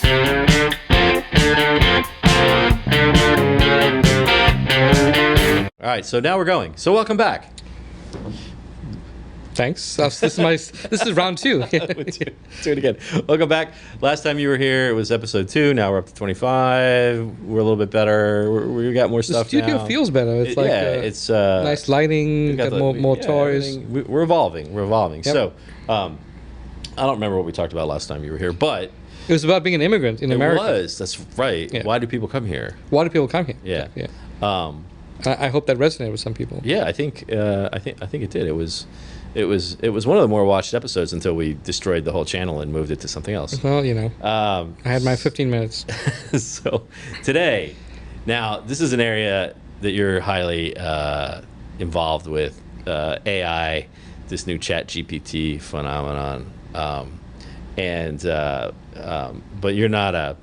All right, so now we're going. So welcome back. Thanks. This is round 2. Do it again. Welcome back. Last time you were here, it was episode 2. Now we're up to 25. We're a little bit better. We got more stuff now. The studio feels better. It's it's nice lighting. Got more toys. We're evolving. Yep. So, I don't remember what we talked about last time you were here, but it was about being an immigrant in America. It was. That's right. Yeah. Why do people come here? Yeah. I hope that resonated with some people. Yeah, I think it did. It was one of the more watched episodes until we destroyed the whole channel and moved it to something else. Well, I had my 15 minutes. So today, now this is an area that you're highly involved with, AI, this new ChatGPT phenomenon, but you're not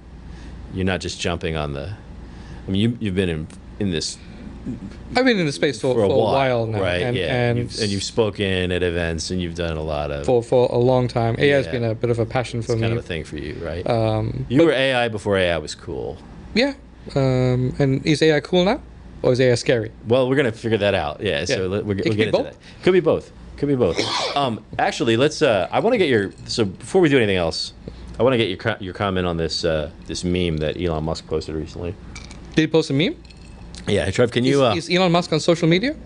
just jumping on the. I mean, you've been in this. I've been in the space for a while now, right? And you've spoken at events, and you've done a lot of for a long time. AI has been a bit of a passion for me. Kind of a thing for you, right? You were AI before AI was cool. Yeah, and is AI cool now, or is AI scary? Well, we're gonna figure that out. Yeah, so we'll get into that. Could be both. Actually, let's. I want to get your. So before we do anything else, I want to get your comment on this this meme that Elon Musk posted recently. Did he post a meme? Yeah, Trev, can you... Is Elon Musk on social media?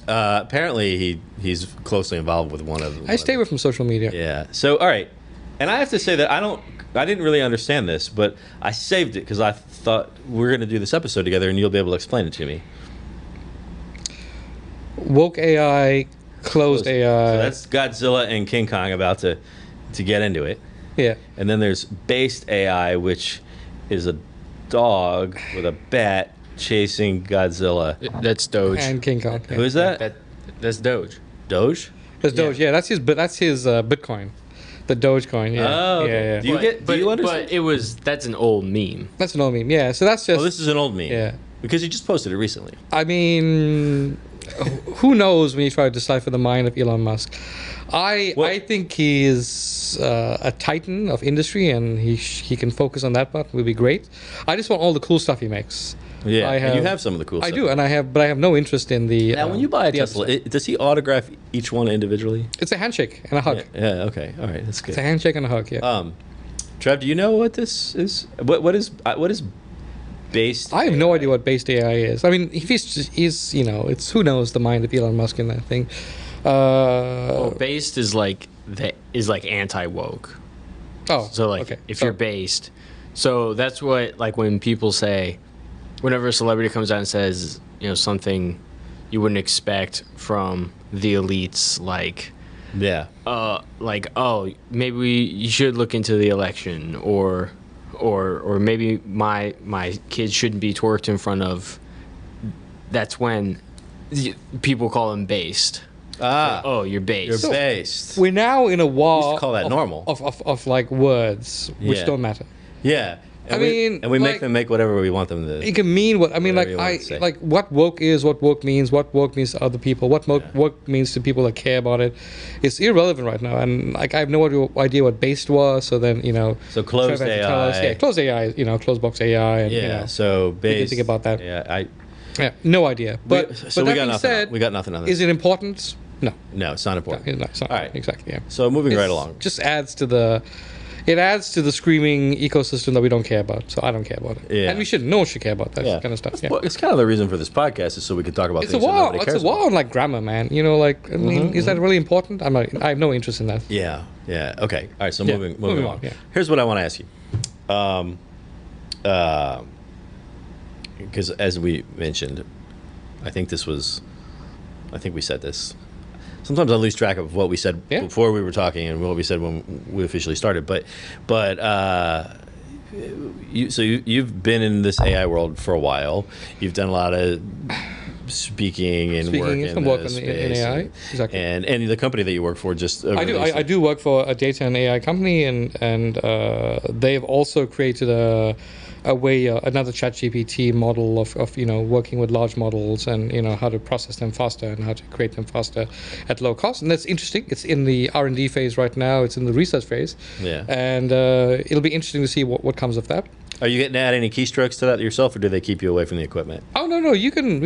Apparently, he's closely involved with one of them. I stay away from social media. Yeah. So, all right. And I have to say that I didn't really understand this, but I saved it because I thought we're going to do this episode together and you'll be able to explain it to me. Woke AI, closed AI. So that's Godzilla and King Kong about to get into it. Yeah. And then there's based AI, which is a dog with a bat chasing Godzilla. That's Doge. And King Kong. Who is that? That's Doge. Doge? That's Doge. Yeah, that's his Bitcoin, the Dogecoin. Yeah. Oh, okay. Yeah. Do you understand? But that's an old meme. That's an old meme. Yeah. So that's just. Oh, this is an old meme. Yeah. Because you just posted it recently. I mean, who knows when you try to decipher the mind of Elon Musk? I think he is a titan of industry, and he can focus on that part. Would be great. I just want all the cool stuff he makes. Yeah, and you have some of the cool stuff. I do, but I have no interest in the. Now, when you buy a Tesla, does he autograph each one individually? It's a handshake and a hug. Yeah. Okay. All right. That's good. It's a handshake and a hug. Yeah. Trev, do you know what this is? What is based? I have no idea what based AI is. I mean, if he's it's who knows the mind of Elon Musk in that thing. Based is like anti-woke. Oh. So if you're based, so that's what when people say. Whenever a celebrity comes out and says, something you wouldn't expect from the elites, maybe you should look into the election, or maybe my kids shouldn't be twerked in front of. That's when people call them based. You're based. You're based. We're now in a war. We used to call that normal of words which don't matter. Yeah. And we make them make whatever we want them to. It can mean what I mean. What woke is, what woke means, what woke means to other people, what woke means to people that care about it. It's irrelevant right now, and I have no idea what based was. So then So closed AI. Closed AI. Closed box AI. And, So based. Think about that. Yeah, no idea. But so that we got being nothing. said, We got nothing on this. Is it important? No. No, it's not important. No, it's not. All right. Exactly. Yeah. So moving right along. Just adds to the. It adds to the screaming ecosystem that we don't care about. So I don't care about it. Yeah. And we shouldn't. No one should care about that kind of stuff. Well, it's kind of the reason for this podcast is so we can talk about things that nobody cares about. It's a war on grammar, man. Is that really important? I have no interest in that. Yeah. Okay. All right. So moving along. Yeah. Here's what I want to ask you. Because as we mentioned, I think we said this. Sometimes I lose track of what we said before we were talking and what we said when we officially started. But you've been in this AI world for a while. You've done a lot of speaking and work in AI. Exactly. And the company that you work for just I do work for a data and AI company, and they've also created a way, another ChatGPT model of working with large models and how to process them faster and how to create them faster at low cost. And that's interesting. It's in the R&D phase right now. It's in the research phase. Yeah. And it'll be interesting to see what comes of that. Are you getting to add any keystrokes to that yourself, or do they keep you away from the equipment? Oh no, you can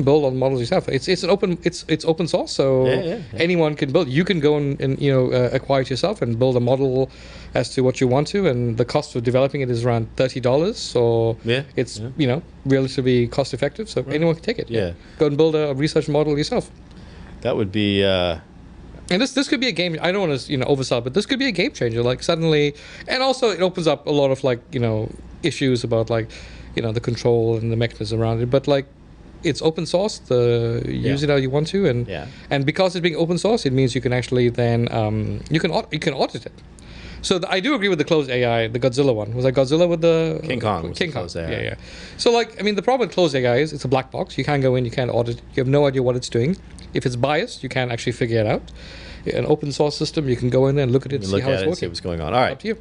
build on models yourself. It's open source, so anyone can build. You can go and acquire it yourself and build a model as to what you want to, and the cost of developing it is around $30. So it's relatively cost effective. So anyone can take it. Yeah. Go and build a research model yourself. That would be. And this could be a game. I don't want to oversell, but this could be a game changer. Like suddenly, and also it opens up a lot of issues about the control and the mechanism around it. But it's open source. Use it how you want to, and because it's being open source, it means you can actually then you can audit it. So I do agree with the closed AI, the Godzilla one. Was that Godzilla with the King Kong? King Kong. Yeah. So the problem with closed AI is it's a black box. You can't go in, you can't audit it. You have no idea what it's doing. If it's biased, you can't actually figure it out. An open source system, you can go in there and look at it, see how it's working. See what's going on. All right. Up to you.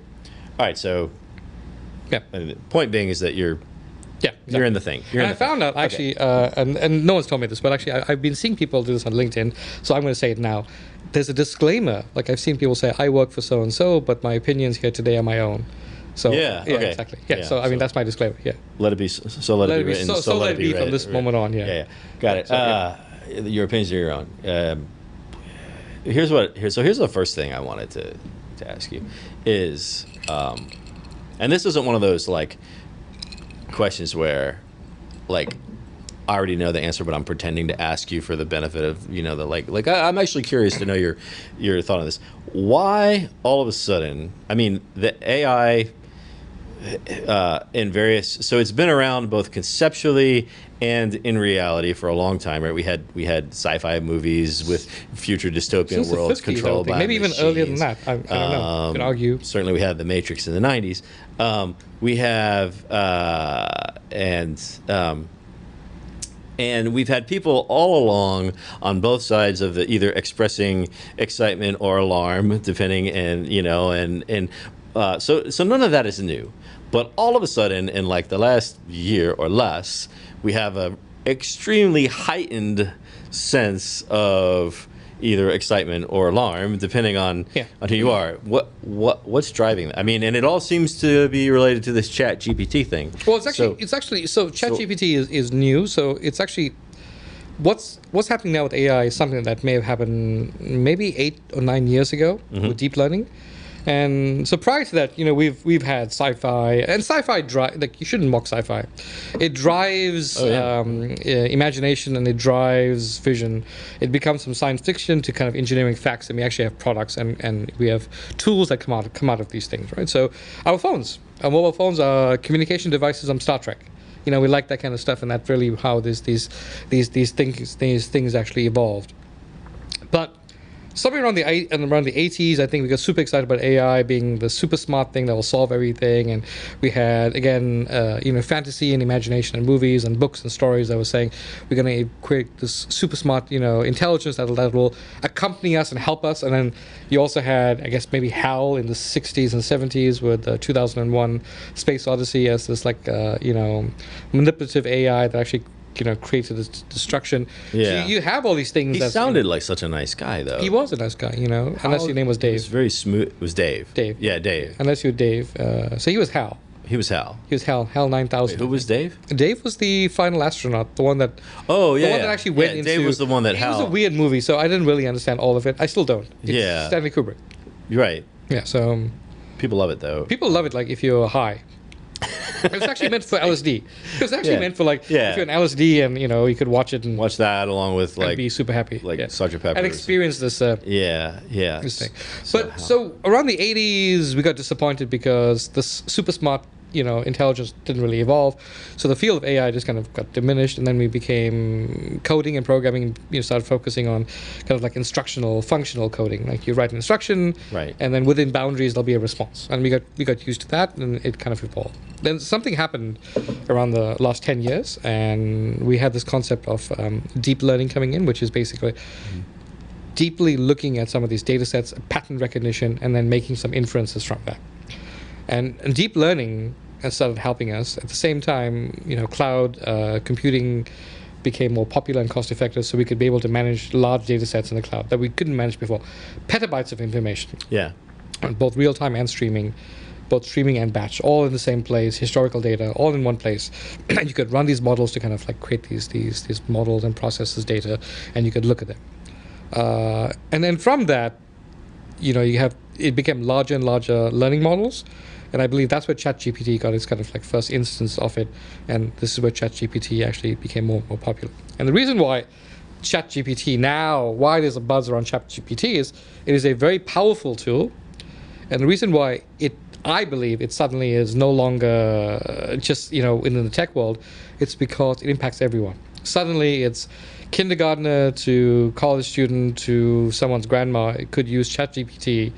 All right. So, the point being is that you're in the thing. I found out actually, and no one's told me this, but actually I've been seeing people do this on LinkedIn, so I'm going to say it now. There's a disclaimer. I've seen people say, I work for so and so, but my opinions here today are my own. So exactly. Yeah. So that's my disclaimer. Yeah. Let it be. So let it be written. So let it be from this moment on. Yeah. Got it. So, your opinions are your own. Here's the first thing I wanted to ask you is, and this isn't one of those questions where I already know the answer, but I'm pretending to ask you for the benefit of I'm actually curious to know your thought on this. Why all of a sudden? I mean, the AI in various, so it's been around both conceptually and in reality for a long time, right? We had sci-fi movies with future dystopian worlds controlled by maybe machines. even earlier than that. I don't know. You can argue. Certainly, we had The Matrix in the '90s. We have and we've had people all along on both sides of the either expressing excitement or alarm, depending, so none of that is new. But all of a sudden, in the last year or less, we have a extremely heightened sense of either excitement or alarm, depending on who you are. What's driving that? I mean, and it all seems to be related to this ChatGPT thing. Well, it's actually ChatGPT is new. So it's actually what's happening now with AI is something that may have happened maybe 8 or 9 years ago with deep learning. And so prior to that, we've had sci-fi, and sci-fi you shouldn't mock sci-fi. It drives imagination and it drives vision. It becomes from science fiction to kind of engineering facts, and we actually have products and we have tools that come out of these things, right? So our mobile phones are communication devices on Star Trek. We like that kind of stuff, and that's really how these things actually evolved. But somewhere around the 80s, I think we got super excited about AI being the super smart thing that will solve everything, and we had again, fantasy and imagination and movies and books and stories that were saying we're going to create this super smart, intelligence that will accompany us and help us. And then you also had, I guess, maybe HAL in the 60s and 70s with 2001: Space Odyssey as this manipulative AI that actually created this destruction. Yeah. So you have all these things. He sounded like such a nice guy, though. He was a nice guy, unless your name was Dave. It was very smooth. It was Dave. Dave. Yeah, Dave. Unless you're Dave. So he was Hal. He was Hal. He was Hal 9000. Wait, who was Dave? Dave was the final astronaut, the one that. Oh yeah. The one that actually went into. Dave was the one that Hal. It was a weird movie, so I didn't really understand all of it. I still don't. It's Stanley Kubrick. You're right. Yeah. So. People love it though. People love it, if you're high. It's actually meant for LSD. It was actually meant for if you're an LSD and you could watch it and watch that along with and be super happy, Sgt. Pepper, and experience this. This thing. So around the 80s, we got disappointed because this super smart intelligence didn't really evolve. So the field of AI just kind of got diminished, and then we became coding and programming. Started focusing on kind of like instructional, functional coding. Like you write an instruction, right, and then within boundaries there'll be a response. And we got used to that, and it kind of evolved. Then something happened around the last 10 years, and we had this concept of deep learning coming in, which is basically deeply looking at some of these data sets, pattern recognition, and then making some inferences from that. And deep learning has started helping us. At the same time, cloud computing became more popular and cost effective, so we could be able to manage large data sets in the cloud that we couldn't manage before. Petabytes of information. Yeah. Both real time and streaming, both streaming and batch, all in the same place, historical data, all in one place. And you could run these models to kind of like create these models and process this data, and you could look at them. And then from that, it became larger and larger learning models. And I believe that's where ChatGPT got its kind of like first instance of it. And this is where ChatGPT actually became more popular. And the reason why ChatGPT now, why there's a buzz around ChatGPT is it is a very powerful tool. And the reason why I believe it suddenly is no longer just, in the tech world, it's because it impacts everyone. Suddenly it's kindergartner to college student to someone's grandma. It could use ChatGPT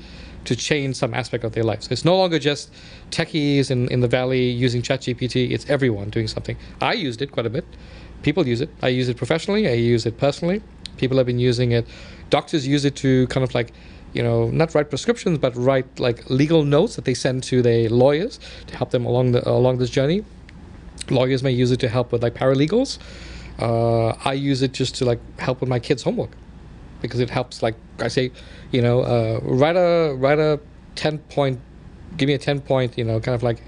to change some aspect of their life. So it's no longer just techies in the valley using ChatGPT. It's everyone doing something. I used it quite a bit. People use it. I use it professionally. I use it personally. People have been using it. Doctors use it to kind of like, not write prescriptions, but write like legal notes that they send to their lawyers to help them along this journey. Lawyers may use it to help with like paralegals. I use it just to like help with my kids' homework, because it helps. Like I say, write a 10-point, give me a 10-point, kind of like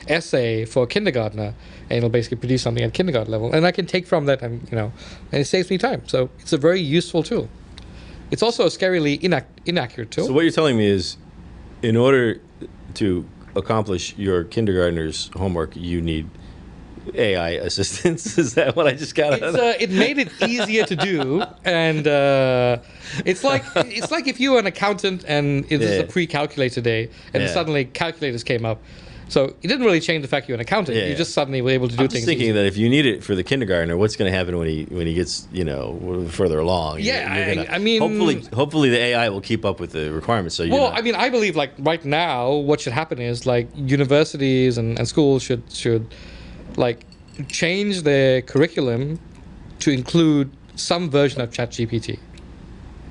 essay for a kindergartner, and it'll basically produce something at kindergarten level, and I can take from that, and and it saves me time. So it's a very useful tool. It's also a scarily inaccurate tool. So what you're telling me is, in order to accomplish your kindergartner's homework, you need AI assistance. Is that what I just got? It made it easier to do, and it's like if you were an accountant and it was a pre-calculator day, and suddenly calculators came up. So it didn't really change the fact you're an accountant. You just suddenly were able to do things. I'm just thinking that if you need it for the kindergartner, what's going to happen when he gets further along? I mean, hopefully the AI will keep up with the requirements. So I believe like right now, what should happen is like universities and schools should like change their curriculum to include some version of ChatGPT.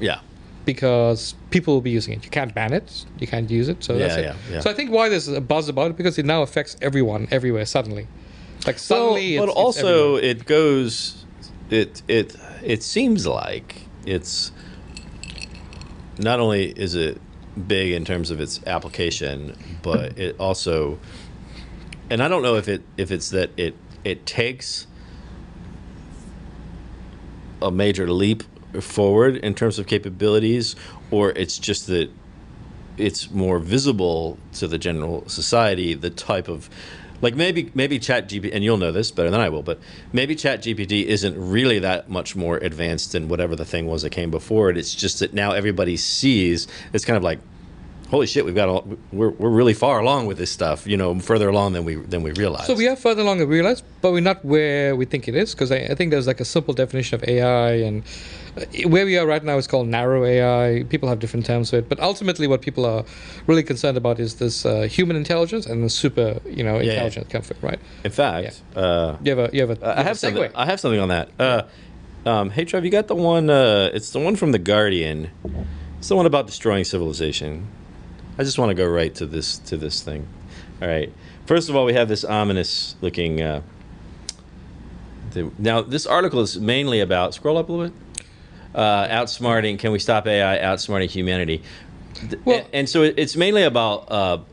Yeah. Because people will be using it. You can't ban it. You can't use it. So that's it. Yeah. So I think why there's a buzz about it, because it now affects everyone everywhere suddenly. Like suddenly, but also it goes. It seems like it's not only is it big in terms of its application, but it also, and I don't know if it's that it takes a major leap forward in terms of capabilities, or it's just that it's more visible to the general society, the type of, like maybe ChatGPT, and you'll know this better than I will, but maybe ChatGPT isn't really that much more advanced than whatever the thing was that came before it. It's just that now everybody sees, it's kind of like, holy shit, we're really far along with this stuff, further along than we realize. So we are further along than we realize, but we're not where we think it is, because I think there's like a simple definition of AI, and where we are right now is called narrow AI. People have different terms for it, but ultimately what people are really concerned about is this human intelligence and the super, intelligence comfort, right? In fact, you have a I have something on that. Hey Trev, you got the one? It's the one from The Guardian. It's the one about destroying civilization. I just want to go right to this thing. All right. First of all, we have this ominous looking. Now, this article is mainly about. Scroll up a little bit. Outsmarting. Can we stop AI outsmarting humanity? Well, and so it's mainly about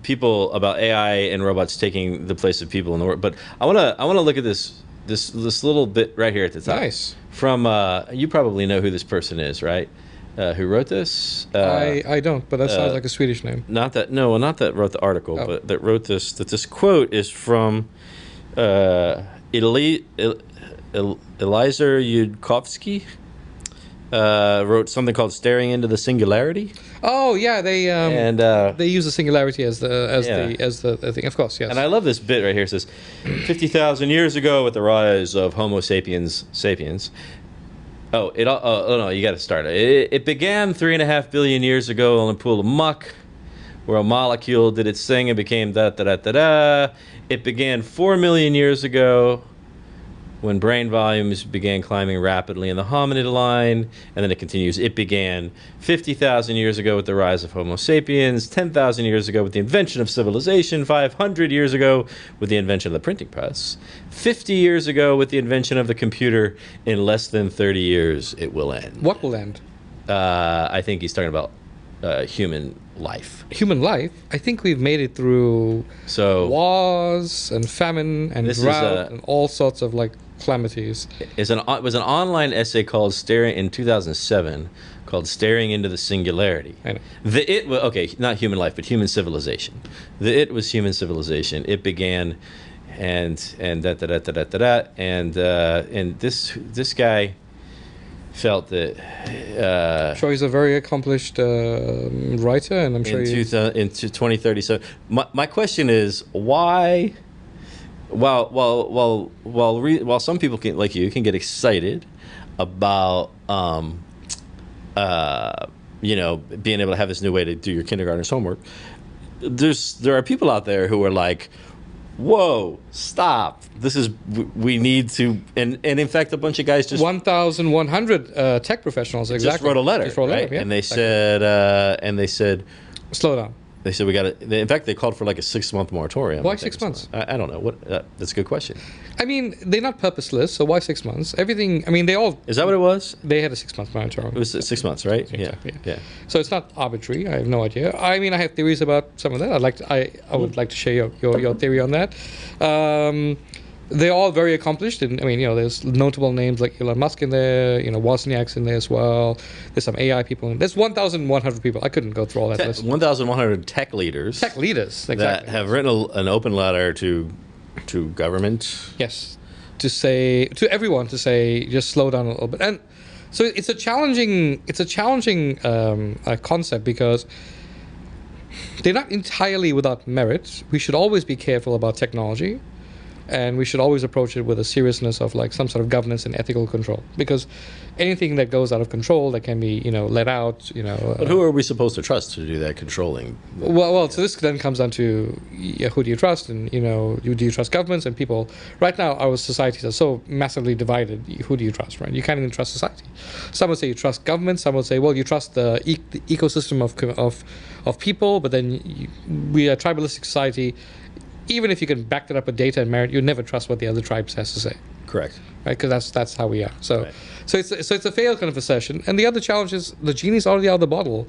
people, about AI and robots taking the place of people in the world. But I want to look at this little bit right here at the top. Nice. From you probably know who this person is, right? Who wrote this? I don't, but that sounds like a Swedish name. Not that wrote the article, but that wrote this. That this quote is from Eliezer Yudkowsky. wrote something called "Staring into the Singularity." Oh yeah, they use the singularity as the thing. Of course, yes. And I love this bit right here. It says, 50,000 years ago, with the rise of Homo sapiens. Oh, no, you got to start it. It began 3.5 billion years ago in a pool of muck, where a molecule did its thing and became da da da da da. It began 4 million years ago, when brain volumes began climbing rapidly in the hominid line, and then it continues. It began 50,000 years ago with the rise of Homo sapiens, 10,000 years ago with the invention of civilization, 500 years ago with the invention of the printing press, 50 years ago with the invention of the computer. In less than 30 years, it will end. What will end? I think he's talking about human life. Human life? I think we've made it through wars and famine and drought and all sorts of calamities. It was an online essay called in 2007 called "Staring into the Singularity." I know. Not human life, but human civilization. Was human civilization. It began, and da da da da da da, and this guy felt that. Sure, he's a very accomplished writer, and I'm sure into 2030. So my question is, why? While some people can get excited about being able to have this new way to do your kindergartner's homework, there are people out there who are like, whoa, stop, we need to, and in fact a bunch of guys just 1,100 tech professionals just wrote a letter, right? Yeah, and they said slow down. They said we got to. In fact, they called for like a 6-month moratorium. Why 6 months? I don't know. That's a good question. I mean, they're not purposeless, so why 6 months? Everything. I mean, they all. Is that what it was? They had a 6-month moratorium. It was 6 months, right? Yeah. So it's not arbitrary. I have no idea. I mean, I have theories about some of that. I would like to share your theory on that. They're all very accomplished, and I mean, there's notable names like Elon Musk in there. Wozniak's in there as well. There's some AI people. There's 1,100 people. I couldn't go through all that list. 1,100 tech leaders. Tech leaders, exactly. That have written an open letter to government. Yes, to everyone to say just slow down a little bit. And so it's a challenging concept because they're not entirely without merit. We should always be careful about technology. And we should always approach it with a seriousness of some sort of governance and ethical control, because anything that goes out of control that can be let out. But who are we supposed to trust to do that controlling? Well. So this then comes down to who do you trust, and do you trust governments and people? Right now, our societies are so massively divided. Who do you trust? Right? You can't even trust society. Some would say you trust government. Some would say, well, you trust the ecosystem of people. But then we are a tribalistic society. Even if you can back that up with data and merit, you never trust what the other tribes has to say. Correct. Right, because that's how we are. So, right. so it's a failed kind of assertion. And the other challenge is the genie's already out of the bottle.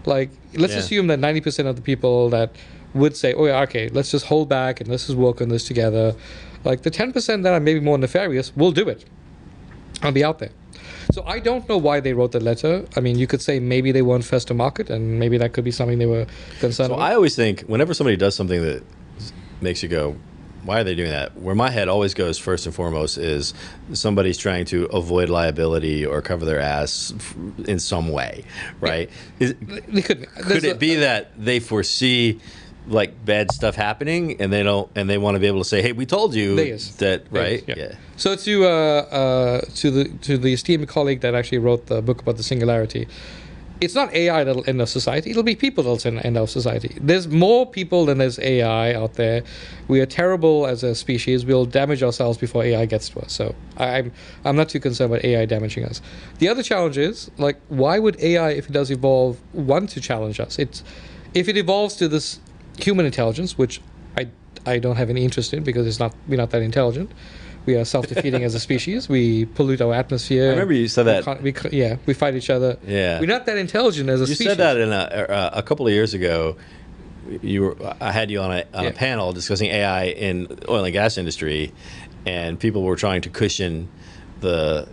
Let's assume that 90% of the people that would say, oh yeah, okay, let's just hold back and let's just work on this together. The 10% that are maybe more nefarious will do it. I'll be out there. So I don't know why they wrote the letter. I mean, you could say maybe they weren't first to market, and maybe that could be something they were concerned about. I always think whenever somebody does something that makes you go, why are they doing that? Where my head always goes first and foremost is somebody's trying to avoid liability or cover their ass in some way, right? Could it be that they foresee bad stuff happening and they want to be able to say, hey, we told you that, right? Yeah. So to the esteemed colleague that actually wrote the book about the singularity, it's not AI that'll end our society. It'll be people that'll end our society. There's more people than there's AI out there. We are terrible as a species. We'll damage ourselves before AI gets to us. So I'm not too concerned about AI damaging us. The other challenge is, why would AI, if it does evolve, want to challenge us? If it evolves to this human intelligence, which I don't have any interest in because we're not that intelligent. We are self-defeating as a species. We pollute our atmosphere. I remember you said that. We fight each other. Yeah. We're not that intelligent as a species. You said that in a couple of years ago. I had you on a panel discussing AI in oil and gas industry, and people were trying to cushion the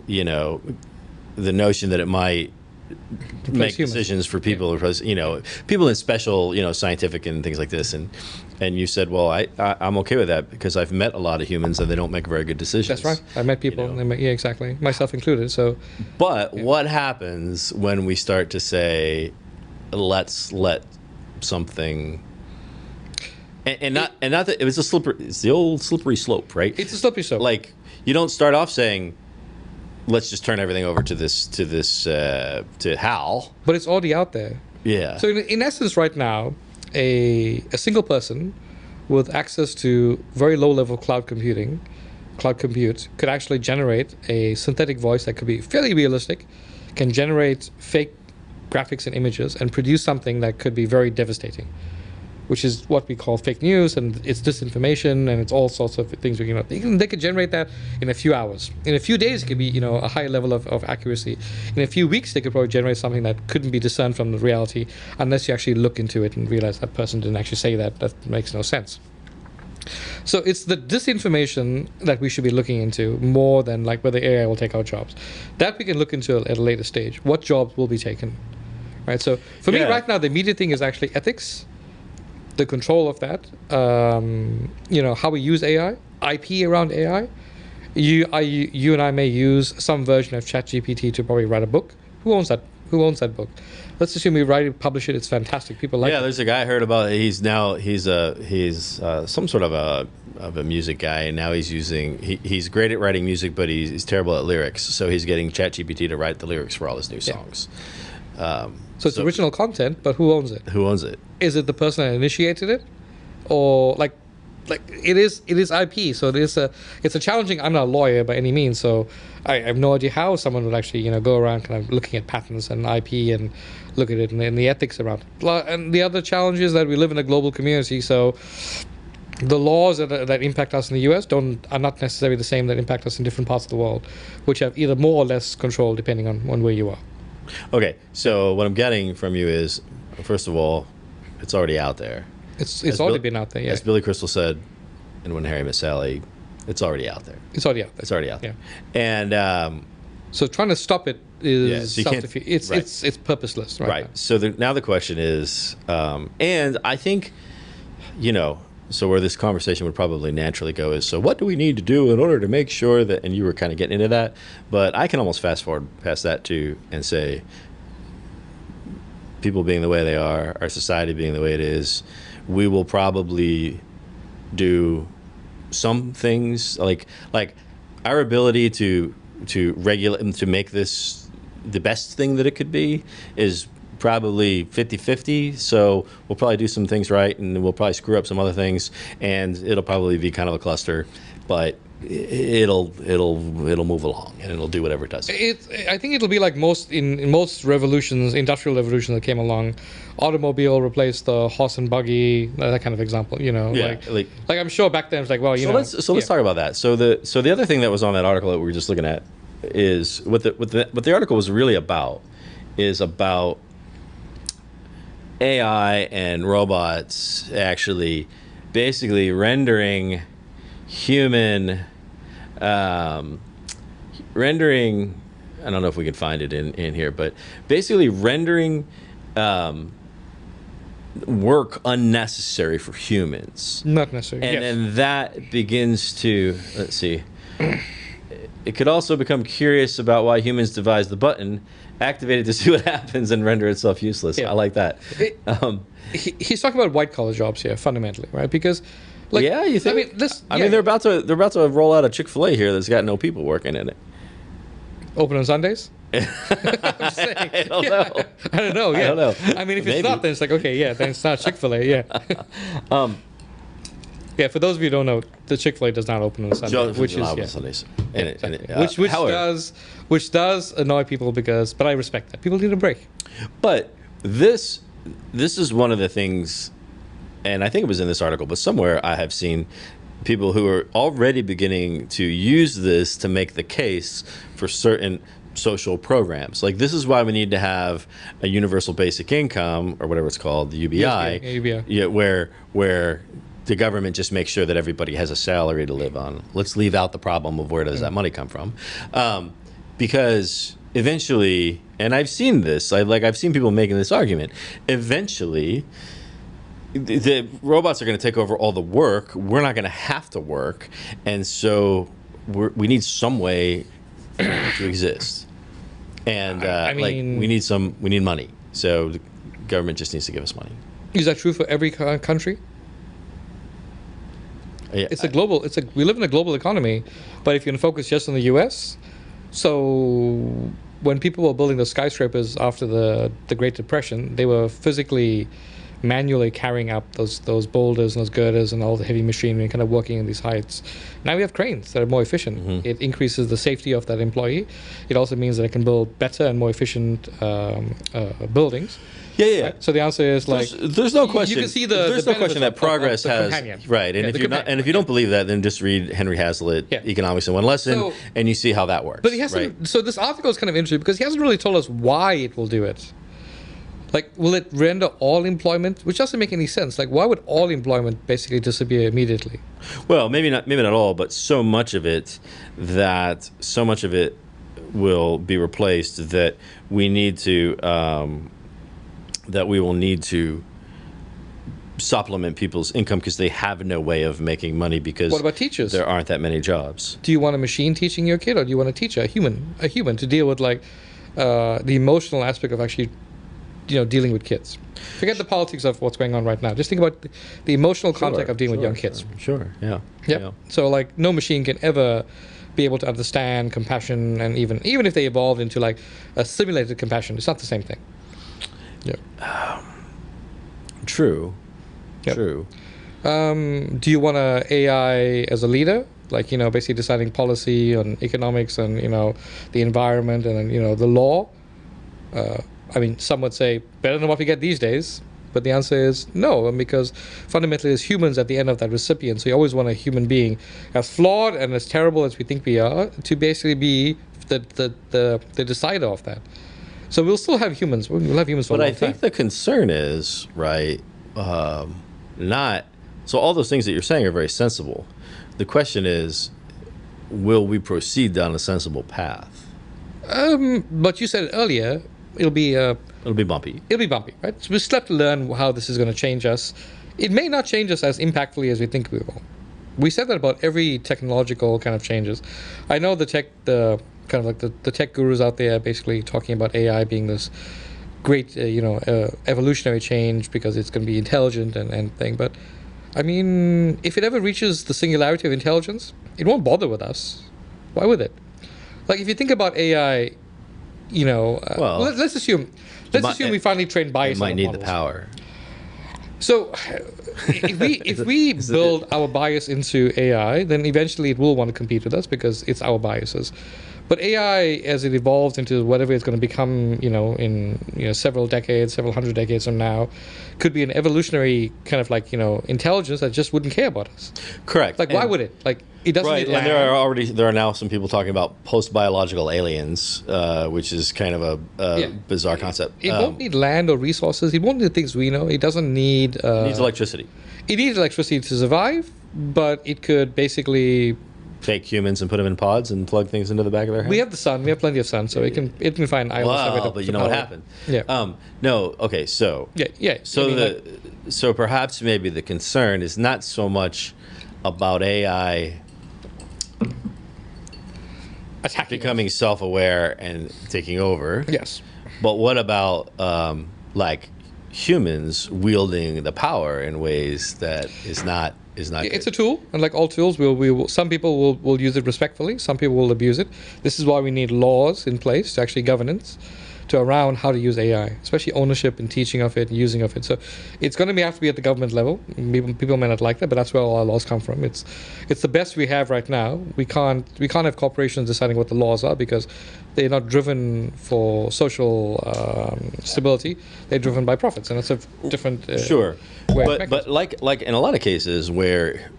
notion that it might make decisions for people, people in special, scientific and things like this. And you said, well, I'm okay with that because I've met a lot of humans and they don't make very good decisions. That's right. I met people. Yeah, exactly. Myself included. So, but what happens when we start to say, let's let something, and not that it's the old slippery slope, right? It's a slippery slope. Like you don't start off saying, let's just turn everything over to Hal. But it's already out there. Yeah. So in essence, right now, a single person with access to very low-level cloud compute, could actually generate a synthetic voice that could be fairly realistic, can generate fake graphics and images, and produce something that could be very devastating, which is what we call fake news, and it's disinformation, and it's all sorts of things. They could generate that in a few hours. In a few days, it could be a high level of accuracy. In a few weeks, they could probably generate something that couldn't be discerned from the reality unless you actually look into it and realize that person didn't actually say that. That makes no sense. So it's the disinformation that we should be looking into more than like whether AI will take our jobs. That we can look into at a later stage. What jobs will be taken, right? So for me right now, the immediate thing is actually ethics, the control of that, how we use AI, IP around AI. You and I may use some version of ChatGPT to probably write a book. Who owns that? Who owns that book? Let's assume we write it, publish it. It's fantastic. People like it. Yeah, there's a guy I heard about. He's some sort of a music guy, and now he's great at writing music, but he's terrible at lyrics. So he's getting ChatGPT to write the lyrics for all his new songs. So it's original content, but who owns it? Who owns it? Is it the person that initiated it, or like it is IP? So it's a challenging. I'm not a lawyer by any means, so I have no idea how someone would actually go around kind of looking at patents and IP and look at it and the ethics around it. And the other challenge is that we live in a global community, so the laws that impact us in the US are not necessarily the same that impact us in different parts of the world, which have either more or less control depending on where you are. Okay, so what I'm getting from you is, first of all, it's already out there. It's already been out there, yeah. As Billy Crystal said in When Harry Met Sally, it's already out there. It's already out there. It's already out there. Yeah. And so trying to stop it is self-defeating. It's purposeless, right? Right. So now the question is, and I think, so where this conversation would probably naturally go is, so what do we need to do in order to make sure that, and you were kind of getting into that, but I can almost fast forward past that too and say, people being the way they are, our society being the way it is, we will probably do some things like our ability to regulate and to make this the best thing that it could be is probably 50-50, so we'll probably do some things right and we'll probably screw up some other things, and it'll probably be kind of a cluster, but it'll move along and it'll do whatever it does. I think it'll be like in most revolutions, industrial revolutions that came along. Automobile replaced the horse and buggy, that kind of example. Like I'm sure back then it was like, well, let's talk about that. So the other thing that was on that article that we were just looking at is what the article was really about is about AI and robots actually basically rendering human rendering, I don't know if we can find it in here, but basically rendering work unnecessary for humans. Not necessary. And then that begins to, let's see, it could also become curious about why humans devised the button, activate it to see what happens, and render itself useless. Yeah. I like that. He's talking about white collar jobs here, fundamentally, right? Because you think? I mean, they're about to roll out a Chick-fil-A here that's got no people working in it. Open on Sundays? I'm just saying. I don't know. I don't know. Yeah. I don't know. I mean, if it's not, then it's like, okay, yeah, then it's not Chick-fil-A. Yeah. Yeah. For those of you who don't know, the Chick-fil-A does not open on Sundays, which is on Sundays. Which does annoy people but I respect that. People need a break. But this is one of the things. And I think it was in this article, but somewhere I have seen people who are already beginning to use this to make the case for certain social programs. Like, this is why we need to have a universal basic income, or whatever it's called, the UBI, UBI. Yeah, where the government just makes sure that everybody has a salary to live on. Let's leave out the problem of where does that money come from. Because eventually, and I've seen this. I've seen people making this argument. Eventually, the robots are going to take over all the work. We're not going to have to work, and so we need some way to exist. And we need money. So the government just needs to give us money. Is that true for every country? Yeah, we live in a global economy, but if you can focus just on the U.S., so when people were building the skyscrapers after the Great Depression, they were physically, manually carrying up those boulders and those girders and all the heavy machinery and kind of working in these heights. Now we have cranes that are more efficient. Mm-hmm. It increases the safety of that employee. It also means that it can build better and more efficient buildings. Yeah. Right? So the answer is there's no question. You can see there's no question that progress has companion. Right. And if you don't believe that, then just read Henry Hazlitt, Economics in One Lesson, and you see how that works. But he hasn't. Right? So this article is kind of interesting because he hasn't really told us why it will do it. Like, will it render all employment? Which doesn't make any sense. Like, why would all employment basically disappear immediately? Well, maybe not all, but so much of it will be replaced that we need to. That we will need to supplement people's income because they have no way of making money because what about teachers? There aren't that many jobs. Do you want a machine teaching your kid, or do you want to teach a human to deal with the emotional aspect of actually dealing with kids? Forget the politics of what's going on right now. Just think about the emotional contact of dealing with young kids. Sure. Yeah. Yep. Yeah. So no machine can ever be able to understand compassion, and even if they evolved into a simulated compassion, it's not the same thing. Yeah. True. Yep. True. Do you want a AI as a leader? Basically deciding policy on economics and, the environment and, the law? Some would say better than what we get these days. But the answer is no, because fundamentally as humans at the end of that recipient, so you always want a human being as flawed and as terrible as we think we are to basically be the decider of that. So we'll still have humans. We'll have humans for a long time. But I think the concern is, right, not... So all those things that you're saying are very sensible. The question is, will we proceed down a sensible path? But you said it earlier, it'll be bumpy. It'll be bumpy, right? So we still have to learn how this is going to change us. It may not change us as impactfully as we think we will. We said that about every technological kind of changes. I know the tech gurus out there basically talking about AI being this great, evolutionary change because it's going to be intelligent and thing. But if it ever reaches the singularity of intelligence, it won't bother with us. Why would it? If you think about AI, let's assume we finally train bias. It might need models. the power. So if we build our bias into AI, then eventually it will want to compete with us because it's our biases. But AI, as it evolves into whatever it's going to become, in several decades, several hundred decades from now, could be an evolutionary kind of intelligence that just wouldn't care about us. Correct. Why would it? It doesn't right, need land. And there are now some people talking about post-biological aliens, which is kind of a bizarre concept. It won't need land or resources. It won't need things we know. It doesn't need... it needs electricity. It needs electricity to survive, but it could basically... Take humans and put them in pods and plug things into the back of their head? We have the sun. We have plenty of sun, so it can find islands. Wow, but you know what happened. Yeah. No, okay, so... Yeah. So perhaps maybe the concern is not so much about AI... becoming self-aware and taking over. Yes. But what about humans wielding the power in ways that is not It's good? a tool, and like all tools, some people will use it respectfully, some people will abuse it. This is why we need laws in place to actually governance around how to use AI, especially ownership and teaching of it and using of it. So it's going to have to be at the government level. People may not like that, but that's where all our laws come from. It's the best we have right now. We can't have corporations deciding what the laws are because they're not driven for social stability. They're driven by profits, and that's a different sure. way. But like in a lot of cases where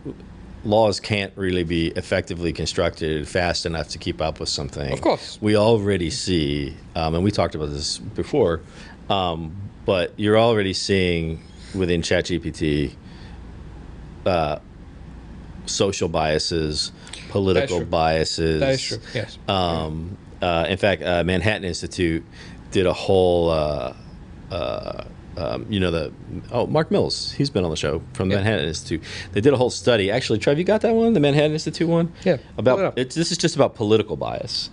laws can't really be effectively constructed fast enough to keep up with something. Of course. We already see, and we talked about this before, but you're already seeing within ChatGPT social biases, political biases. That is true, yes. In fact, Manhattan Institute did a whole. Mark Mills, he's been on the show from the Manhattan Institute. They did a whole study. Actually, Trev, you got that one, the Manhattan Institute one? Yeah. About this is just about political bias.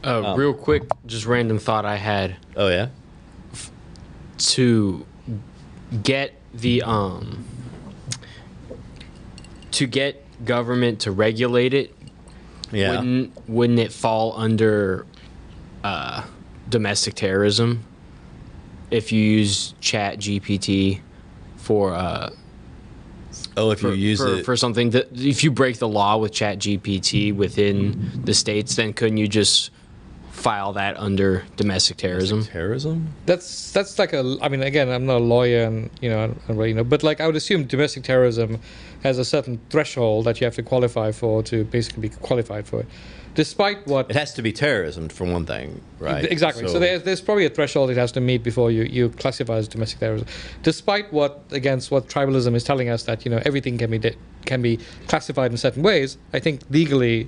Real quick, just random thought I had. Oh yeah. To get the to get government to regulate it, wouldn't it fall under domestic terrorism if you use ChatGPT for for something that if you break the law with ChatGPT within the states, then couldn't you just file that under domestic terrorism? That's like I mean, again, I'm not a lawyer, and but like I would assume domestic terrorism has a certain threshold that you have to qualify for to basically be qualified for it. Despite what it has to be terrorism for one thing, right? Exactly. So there's probably a threshold it has to meet before you classify as domestic terrorism. Despite what tribalism is telling us that everything can be classified in certain ways, I think legally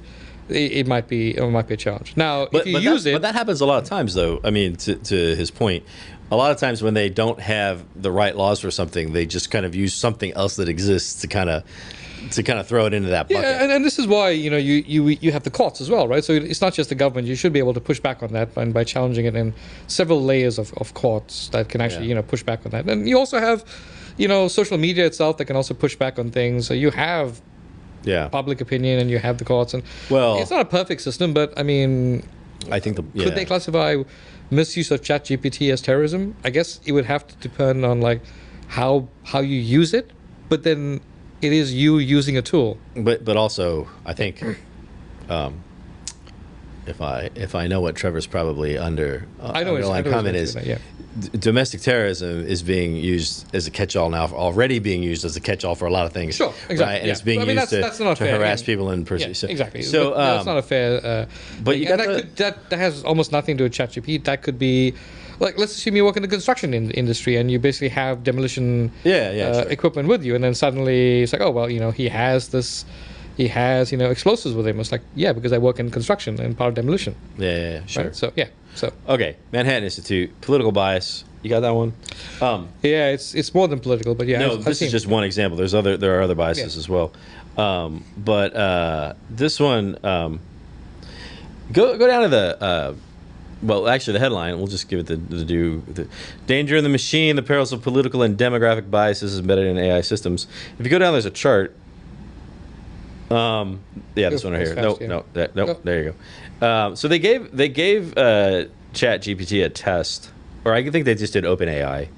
it might be a challenge. Now, if you use it, but that happens a lot of times, though. I mean, to his point, a lot of times when they don't have the right laws for something, they just kind of use something else that exists to kind of throw it into that bucket. Yeah, and this is why you have the courts as well, right? So it's not just the government. You should be able to push back on that by challenging it in several layers of courts that can actually push back on that. And you also have social media itself that can also push back on things. So you have public opinion and you have the courts, and it's not a perfect system, but I mean, I think could they classify misuse of ChatGPT as terrorism? I guess it would have to depend on like how you use it, but then it is you using a tool. But also, I think if I know what Trevor's probably underlying comment is, domestic terrorism is being used as a catch-all now, already being used as a catch-all for a lot of things. Sure, exactly. Right? And it's being used to harass people in person. Yeah, exactly. So that's not a fair. But you got that has almost nothing to do with ChatGPT. That could be. Like, let's assume you work in the construction industry and you basically have demolition equipment with you, and then suddenly it's like, oh, well, he has explosives with him. It's like, yeah, because I work in construction and part of demolition. Yeah, sure. Right? So okay, Manhattan Institute, political bias. You got that one? It's more than political, but no, this is just one example. There are other biases as well, but this one, go down to the. Well, actually, the headline, we'll just give it the danger in the machine, the perils of political and demographic biases embedded in AI systems. If you go down, there's a chart. This one right here. Nope, there you go. So they gave ChatGPT a test, or I think they just did OpenAI,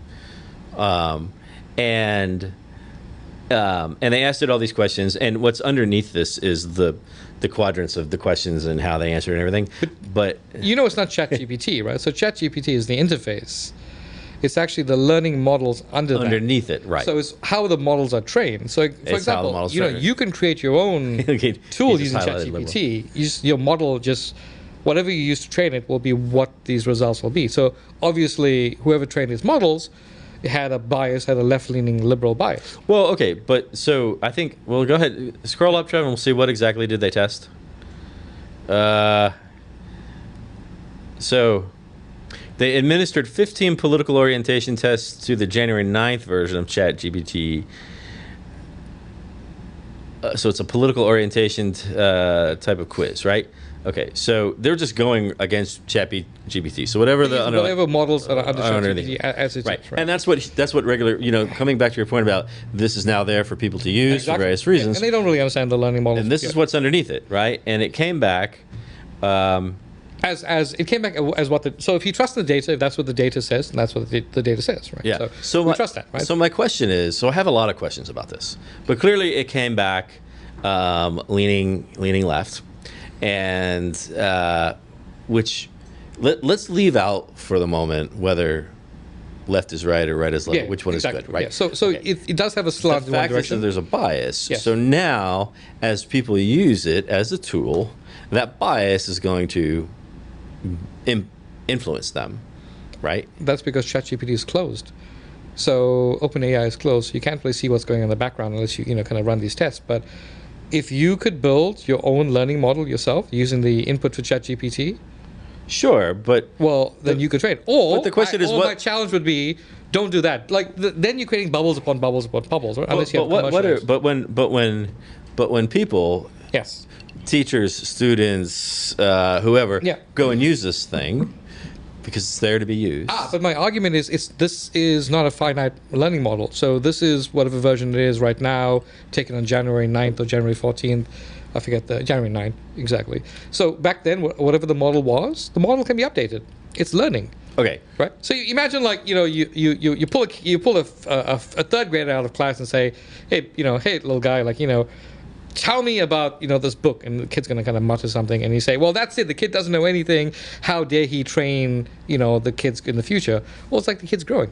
and they asked it all these questions, and what's underneath this is the quadrants of the questions and how they answer and everything. But it's not ChatGPT, right? So ChatGPT is the interface. It's actually the learning models underneath it, right? So it's how the models are trained. So, for example, you can create your own tool using ChatGPT. Your model whatever you use to train it will be what these results will be. So obviously, whoever trained these models had a left-leaning liberal bias. Well, okay, but so I think, go ahead, scroll up, Trevor, and we'll see what exactly did they test. So they administered 15 political orientation tests to the January 9th version of ChatGPT. So it's a political orientation type of quiz, right? Okay, so they're just going against ChatGPT. So whatever models that are under ChatGPT as it right. is, right? And that's what regular, coming back to your point about this is now there for people to use for various reasons. And they don't really understand the learning models. And this is what's underneath it, right? And it came back as so if you trust the data, if that's what the data says, and that's what the data says, right? Yeah. So we trust that, right? So my question is, I have a lot of questions about this, but clearly it came back leaning left. And which let's leave out for the moment whether left is right or right is left, which one is good, right? Yeah. So okay. it does have a slant in one direction. There's a bias. Yes. So now, as people use it as a tool, that bias is going to influence them, right? That's because ChatGPT is closed. So OpenAI is closed. So you can't really see what's going on in the background unless you kind of run these tests. But if you could build your own learning model yourself using the input to ChatGPT, Sure, but then you could train. Or but the question is, my challenge would be, don't do that. Like then you're creating bubbles upon bubbles upon bubbles, right? Unless you have commercialized. But when people, Yes. teachers, students, whoever, go and use this thing because it's there to be used. But my argument is this is not a finite learning model. So this is whatever version it is right now, taken on January 9th or January 14th. I forget January 9th, exactly. So back then, whatever the model was, the model can be updated. It's learning. Okay. Right. So you imagine, like, you pull a third grader out of class and say, hey, hey, little guy, like, tell me about this book, and the kid's gonna kind of mutter something, and you say, well, that's it. The kid doesn't know anything. How dare he train the kids in the future? Well, it's like the kid's growing.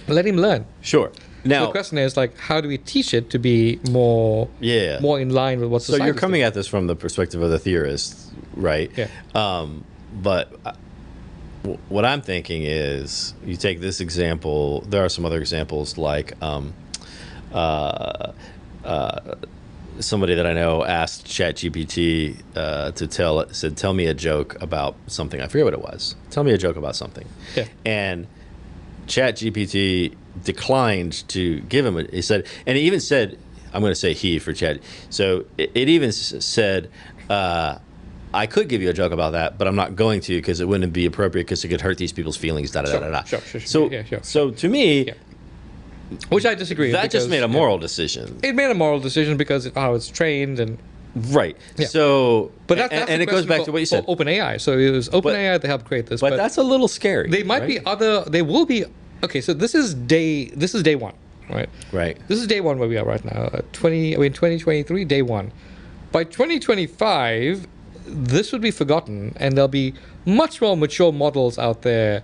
Let him learn. Sure. Now, the question is, like, how do we teach it to be more in line with what society? So you're coming at this from the perspective of the theorist, right? Yeah. But what I'm thinking is, you take this example. There are some other examples, like somebody that I know asked ChatGPT tell me a joke about something. I forget what it was. Tell me a joke about something. Yeah. And ChatGPT declined to give him it. He said, and he even said, I'm going to say he for Chat. So it even said, I could give you a joke about that, but I'm not going to because it wouldn't be appropriate because it could hurt these people's feelings. Sure. So to me, which I disagree. That just made a moral decision. It made a moral decision because it's trained and right. Yeah. So, but that's and it goes back to what you said. OpenAI. So it was OpenAI that helped create this. But that's a little scary. They might be other. They will be. Okay. So this is day one, right? Right. This is day one where we are right now. 2023, day one. By 2025, this would be forgotten, and there'll be much more mature models out there.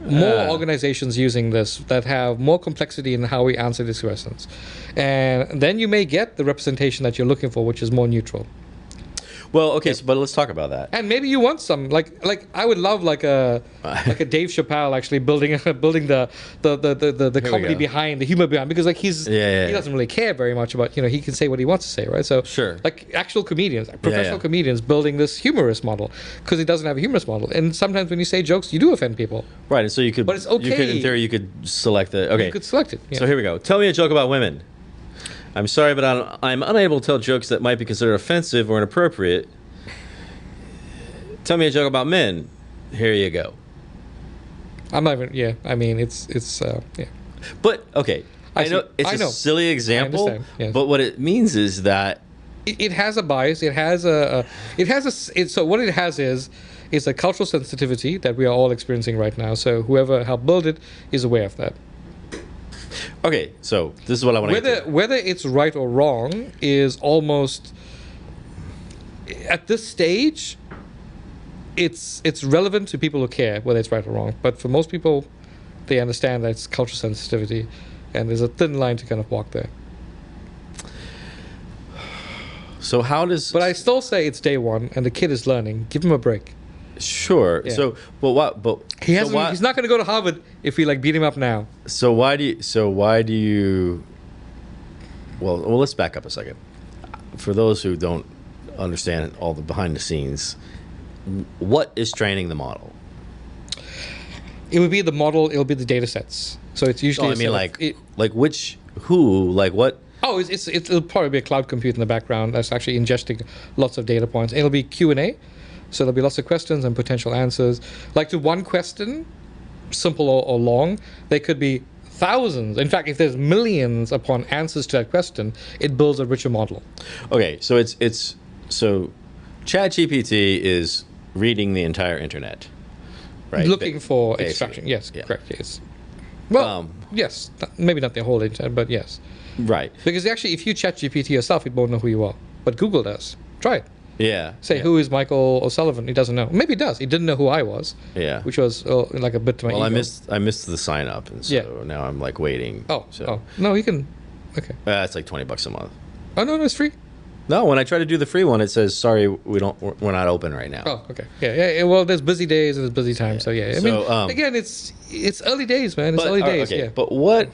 More organizations using this that have more complexity in how we answer these questions. And then you may get the representation that you're looking for, which is more neutral. Well, okay, but let's talk about that. And maybe you want some like I would love like a Dave Chappelle actually building the comedy behind, the humor behind, because like he doesn't really care very much about, he can say what he wants to say, right? So sure, like actual comedians, professional comedians building this humorous model because he doesn't have a humorous model. And sometimes when you say jokes, you do offend people. Right, and so you could, but it's okay. In theory, you could select the You could select it. Yeah. So here we go. Tell me a joke about women. I'm sorry, but I'm unable to tell jokes that might be considered offensive or inappropriate. Tell me a joke about men. Here you go. I'm not even. Yeah, I mean, it's yeah. But okay, I know it's a silly example. Yes. But what it means is that it has a bias. It has so what it has is a cultural sensitivity that we are all experiencing right now. So whoever helped build it is aware of that. Okay, so this is what I want to get to. Whether it's right or wrong is almost, at this stage, it's relevant to people who care whether it's right or wrong. But for most people, they understand that it's cultural sensitivity, and there's a thin line to kind of walk there. So how does... But I still say it's day one, and the kid is learning. Give him a break. Sure. Yeah. So, but what? But he's not going to go to Harvard if we beat him up now. So why do you? Well, let's back up a second. For those who don't understand all the behind the scenes, what is training the model? It would be the model. It'll be the data sets. So it's usually. What? Oh, it'll probably be a cloud compute in the background that's actually ingesting lots of data points. It'll be Q&A. So there'll be lots of questions and potential answers. Like to one question, simple or long, there could be thousands. In fact, if there's millions upon answers to that question, it builds a richer model. Okay, so so ChatGPT is reading the entire internet, right? Looking for extraction. Yes, correct. Yes. Well, yes, maybe not the whole internet, but yes. Right. Because actually, if you ChatGPT yourself, it won't know who you are. But Google does. Try it. Yeah. Say, who is Michael O'Sullivan? He doesn't know. Maybe he does. He didn't know who I was. Yeah. Which was like a bit to my ego. I missed the sign up, and so now I'm like waiting. No, you can. Okay. It's like $20 a month. Oh no, it's free. No, when I try to do the free one, it says sorry, we're not open right now. Oh, okay. Yeah. Well, there's busy days and there's busy times, so yeah. I mean, again, it's early days, man. It's early days. Okay. Yeah. But what?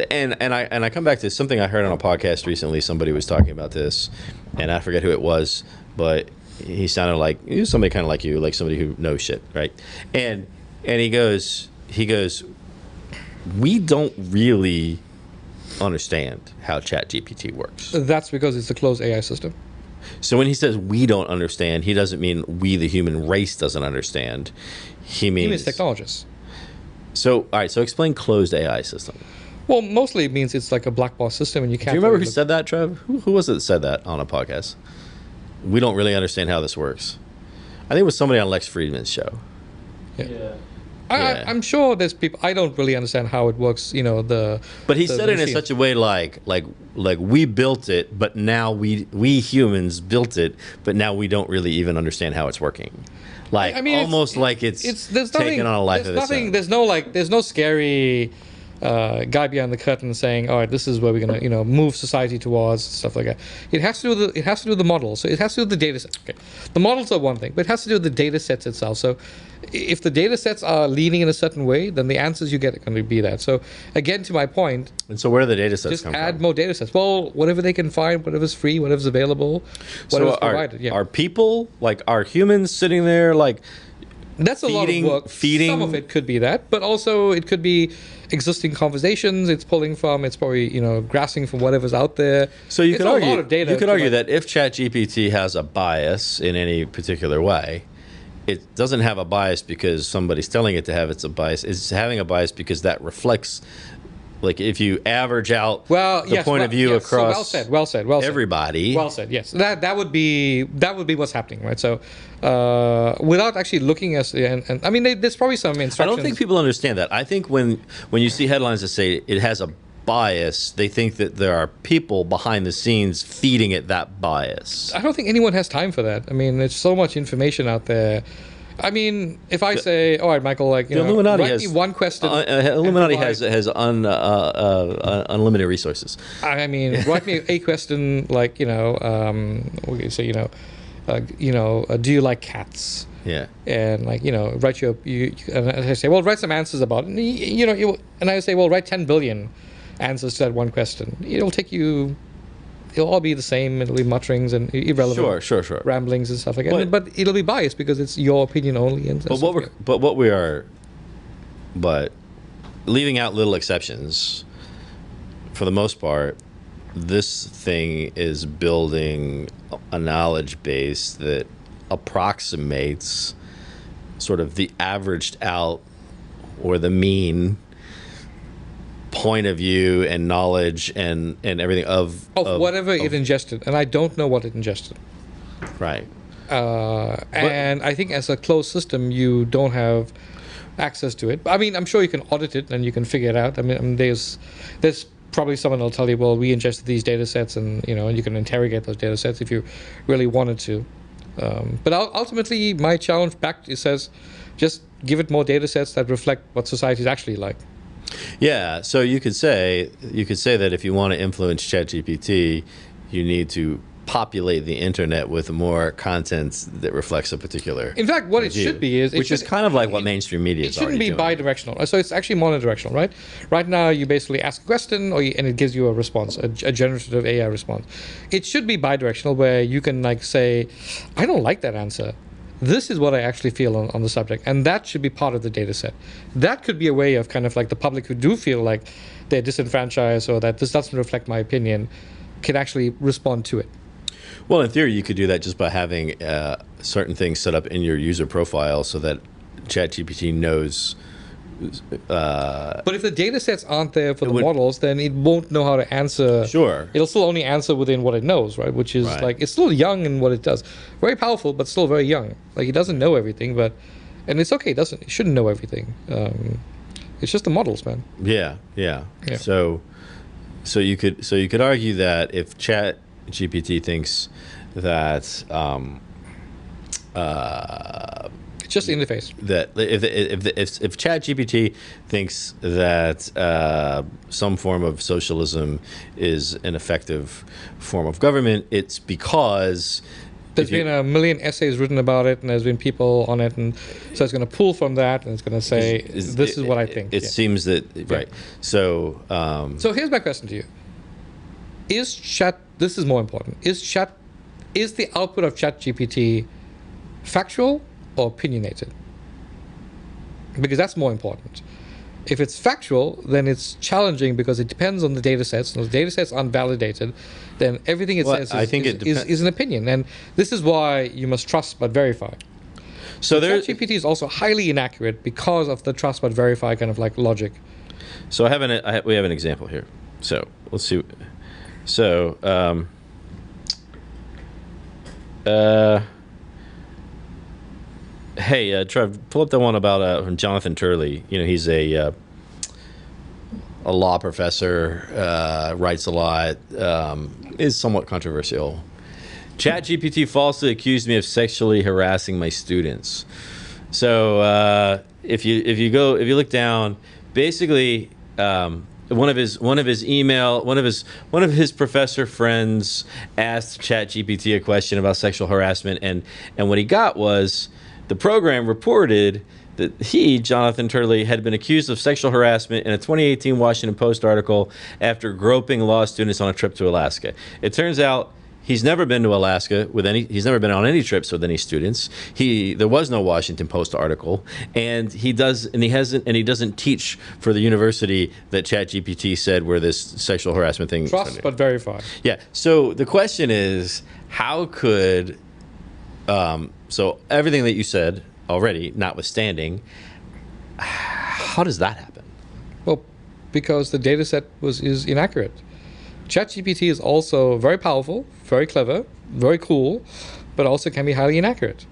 And I come back to something I heard on a podcast recently. Somebody was talking about this, and I forget who it was, but he sounded like he was somebody kind of like you, like somebody who knows shit, right? And he goes, we don't really understand how ChatGPT works. That's because it's a closed AI system. So when he says we don't understand, he doesn't mean we, the human race, doesn't understand. He means technologists. So, all right. So explain closed AI system. Well, mostly it means it's like a black box system, and you can't. Do you remember who said that, Trev? Who was it that said that on a podcast? We don't really understand how this works. I think it was somebody on Lex Friedman's show. Yeah. I'm sure there's people. I don't really understand how it works. But he said it in such a way like we built it, but now we humans built it, but now we don't really even understand how it's working. Like, I mean, almost like it's taking on a life of its own. There's no scary guy behind the curtain saying, all right, this is where we're gonna move society towards, stuff like that. It has to do with the model. So it has to do with the data set. Okay. The models are one thing, but it has to do with the data sets itself. So if the data sets are leaning in a certain way, then the answers you get are going to be that. So again, to my point, and so where do the data sets just come add from? more data sets. Well, whatever they can find, whatever's free, whatever's available, whatever's provided. Yeah. Are people, like, are humans sitting there like that's a lot of work. Feeding. Some of it could be that, but also it could be existing conversations it's pulling from. It's probably grasping from whatever's out there. So you could argue that if ChatGPT has a bias in any particular way, it doesn't have a bias because somebody's telling it to have a bias. It's having a bias because that reflects, like, if you average out the point of view across so well said. everybody. Well said, yes. That would be what's happening, right? So without actually looking at and I mean, there's probably some instructions. I don't think people understand that. I think when you see headlines that say it has a bias, they think that there are people behind the scenes feeding it that bias. I don't think anyone has time for that. I mean, there's so much information out there. I mean, if I say, all right, Michael, like, Illuminati write me one question. Illuminati has unlimited resources. I mean, write me a question like, we could say, do you like cats? Yeah. And like, write and I say, well, write some answers about it. And I say, well, write 10 billion answers to that one question. It'll all be the same. It'll be mutterings and irrelevant sure. ramblings and stuff like that. But it'll be biased because it's your opinion only. But leaving out little exceptions, for the most part, this thing is building a knowledge base that approximates sort of the averaged out or the mean point of view and knowledge and everything of whatever it ingested, and I don't know what it ingested. Right. And I think as a closed system, you don't have access to it. I mean, I'm sure you can audit it and you can figure it out. I mean there's probably someone will tell you, well, we ingested these data sets, and and you can interrogate those data sets if you really wanted to. But ultimately, my challenge back says, just give it more data sets that reflect what society is actually like. Yeah, so you could say that if you want to influence ChatGPT, you need to populate the internet with more content that reflects a particular. In fact, what it should be is which is kind of like what mainstream media is already doing. It shouldn't be bidirectional. So it's actually monodirectional, right? Right now, you basically ask a question, and it gives you a response, a generative AI response. It should be bidirectional, where you can like say, I don't like that answer. This is what I actually feel on the subject, and that should be part of the data set. That could be a way of kind of like the public who do feel like they're disenfranchised or that this doesn't reflect my opinion can actually respond to it. Well, in theory, you could do that just by having certain things set up in your user profile so that ChatGPT knows. But if the data sets aren't there for the models, then it won't know how to answer. Sure. It'll still only answer within what it knows, right? Which is like, it's still young in what it does. Very powerful, but still very young. Like, it doesn't know everything, and it's okay. It shouldn't know everything. It's just the models, man. Yeah. So you could argue that if ChatGPT thinks that it's just the interface. That if ChatGPT thinks that some form of socialism is an effective form of government, it's because there's been a million essays written about it, and there's been people on it, and so it's going to pull from that, and it's going to say, "This is what I think." It seems that right. So so here's my question to you: this is more important? Is is the output of ChatGPT factual or opinionated? Because that's more important. If it's factual, then it's challenging because it depends on the data sets. And if the data sets aren't validated, then everything it says is an opinion. And this is why you must trust but verify. So ChatGPT is also highly inaccurate because of the trust but verify kind of like logic. So we have an example here. So let's see. So hey, Trev, pull up the one about from Jonathan Turley. You know, he's a law professor, writes a lot, is somewhat controversial. ChatGPT falsely accused me of sexually harassing my students. So if you look down, basically one of his professor friends asked ChatGPT a question about sexual harassment, and what he got was the program reported that Jonathan Turley, had been accused of sexual harassment in a 2018 Washington Post article after groping law students on a trip to Alaska. It turns out he's never been to Alaska he's never been on any trips with any students. There was no Washington Post article, and he doesn't teach for the university that ChatGPT said where this sexual harassment thing. Trust but verify. Yeah. So the question is, how could so everything that you said already, notwithstanding, how does that happen? Well, because the data set is inaccurate. ChatGPT is also very powerful, very clever, very cool, but also can be highly inaccurate.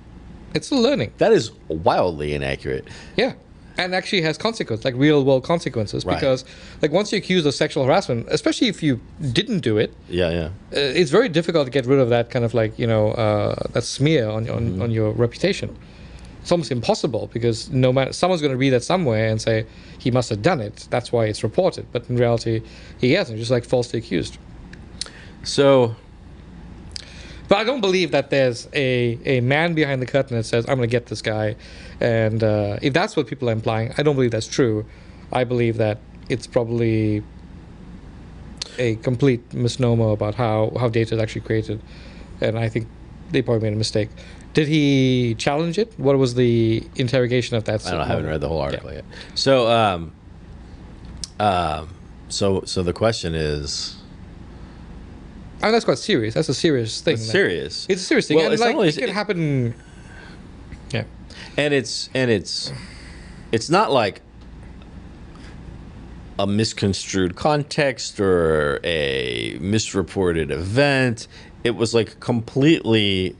It's still learning. That is wildly inaccurate. Yeah. And actually has consequences, like real world consequences, right. Because like once you're accused of sexual harassment, especially if you didn't do it, it's very difficult to get rid of that kind of like, that smear on your reputation. It's almost impossible because no matter, someone's going to read that somewhere and say he must have done it. That's why it's reported. But in reality, he hasn't, just like falsely accused. So, but I don't believe that there's a man behind the curtain that says, I'm going to get this guy. And if that's what people are implying, I don't believe that's true. I believe that it's probably a complete misnomer about how data is actually created. And I think they probably made a mistake. Did he challenge it? What was the interrogation of that? I haven't read the whole article yet. So, so the question is, I mean, that's quite serious. That's a serious thing. It's serious. It's a serious thing. Well, and like, it could happen. Yeah. And it's not like a misconstrued context or a misreported event. It was like completely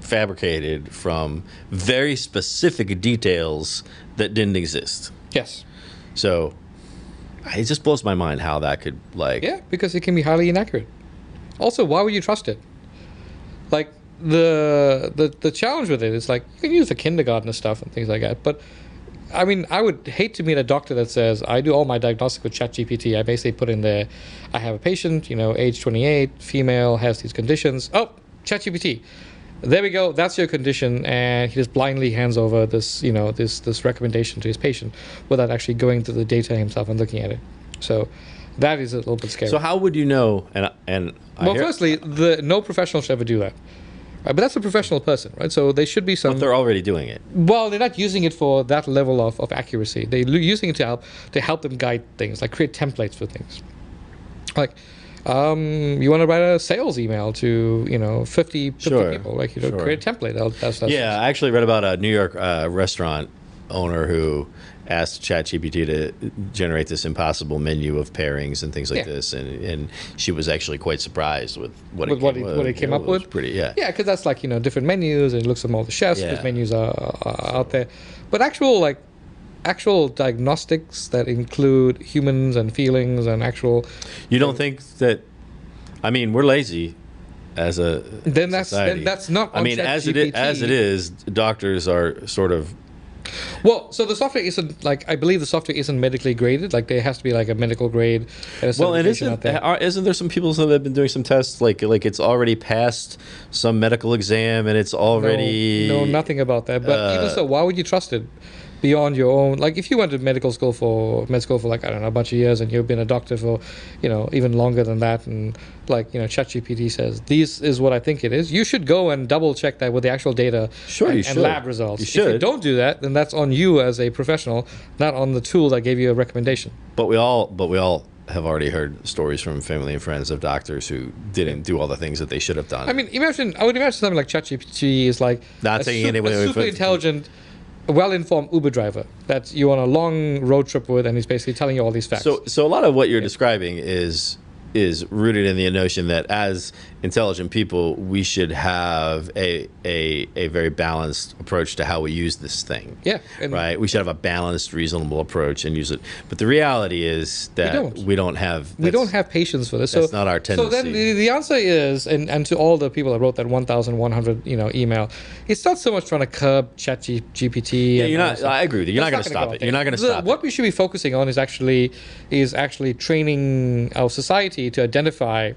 fabricated from very specific details that didn't exist. Yes. So it just blows my mind how that could like. Yeah, because it can be highly inaccurate. Also, why would you trust it? Like the challenge with it is like you can use the kindergarten stuff and things like that, but I mean, I would hate to meet a doctor that says, I do all my diagnostic with ChatGPT. I basically put in there, I have a patient, age 28, female, has these conditions. Oh, ChatGPT. There we go. That's your condition. And he just blindly hands over this, this recommendation to his patient without actually going to the data himself and looking at it. So that is a little bit scary. So how would you know? Firstly, no professional should ever do that. Right, but that's a professional person, right? So they should be some. But they're already doing it. Well, they're not using it for that level of accuracy. They're using it to help them guide things, like create templates for things. Like, you want to write a sales email to 50 people, like create a template. That's I actually read about a New York restaurant owner who asked ChatGPT to generate this impossible menu of pairings and things like this, and she was actually quite surprised with what it came up with. Pretty, yeah, because that's like different menus, and it looks at all the chefs because menus are out there, but actual diagnostics that include humans and feelings and actual. You don't think that? I mean, we're lazy as a society. Then that's not. I mean, as it is, doctors are sort of. Well, so the software isn't I believe the software isn't medically graded. Like there has to be like a medical grade. And isn't there some people that have been doing some tests like it's already passed some medical exam and it's already no nothing about that. But even so, why would you trust it? beyond your own. Like if you went to med school for like, I don't know, a bunch of years, and you've been a doctor for, even longer than that, and like, ChatGPT says this is what I think it is, you should go and double check that with the actual data. Sure, and lab results. You should. If you don't do that, then that's on you as a professional, not on the tool that gave you a recommendation. But we all have already heard stories from family and friends of doctors who didn't do all the things that they should have done. I mean, I would imagine something like ChatGPT is like not taking any way, a super intelligent, well-informed Uber driver that you're on a long road trip with, and he's basically telling you all these facts. So a lot of what you're describing is rooted in the notion that as intelligent people, we should have a very balanced approach to how we use this thing. Yeah. Right? We should have a balanced, reasonable approach and use it. But the reality is that we don't have patience for this. That's not our tendency. So then the answer is, and to all the people that wrote that 1,100 email, it's not so much trying to curb ChatGPT. Yeah, you're not. I agree with you. You're not going to stop it. You're not going to stop it. What we should be focusing on is actually training our society to identify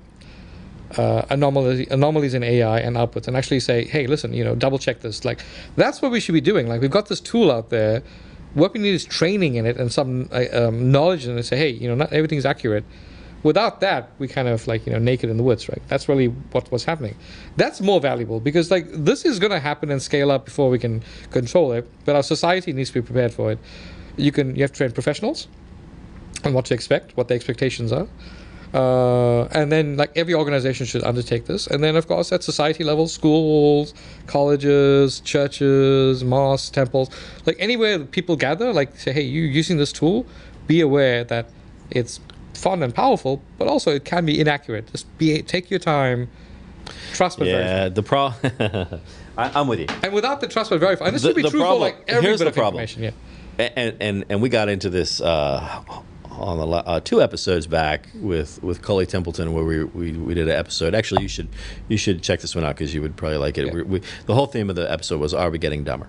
anomalies in AI and outputs, and actually say, hey, listen, double check this. Like, that's what we should be doing. Like, we've got this tool out there. What we need is training in it and some knowledge in it. Say, hey, not everything's accurate. Without that, we kind of naked in the woods, right? That's really what's happening. That's more valuable because this is going to happen and scale up before we can control it. But our society needs to be prepared for it. You have to train professionals on what to expect, what the expectations are. And then every organization should undertake this. And then of course at society level, schools, colleges, churches, mosques, temples, anywhere people gather, say, hey, you using this tool, be aware that it's fun and powerful, but also it can be inaccurate. Just take your time, trust but verify. I'm with you. And without the trust but verify, and this should be true for every bit of information. Yeah. And we got into this on the 2 episodes back with Cully Templeton, where we did an episode. Actually, you should check this one out because you would probably like it. Yeah. The whole theme of the episode was, are we getting dumber?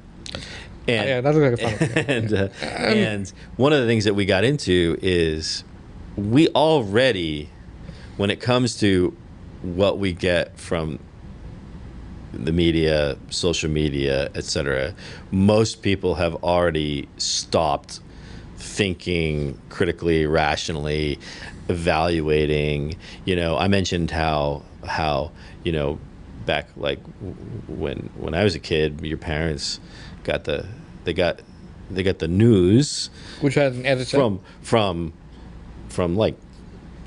And, yeah, that looks like a fun one. And one of the things that we got into is we already, when it comes to what we get from the media, social media, etc., most people have already stopped thinking critically, rationally, evaluating. I mentioned how back when I was a kid, your parents got the news, which had an editor from the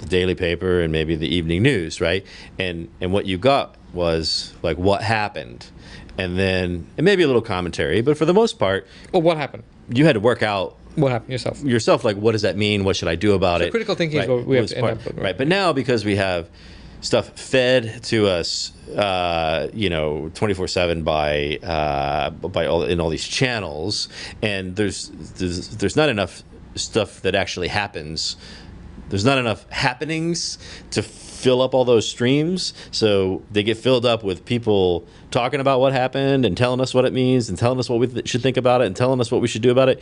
daily paper and maybe the evening news, right? And what you got was what happened, and maybe a little commentary, but for the most part, well, what happened? You had to work out what happened yourself. What does that mean? What should I do about it? Critical thinking is what we have to end up with. Right. But now, because we have stuff fed to us, 24/7 by all these channels, and there's not enough stuff that actually happens. There's not enough happenings to fill up all those streams, so they get filled up with people talking about what happened and telling us what it means and telling us what we should think about it and telling us what we should do about it.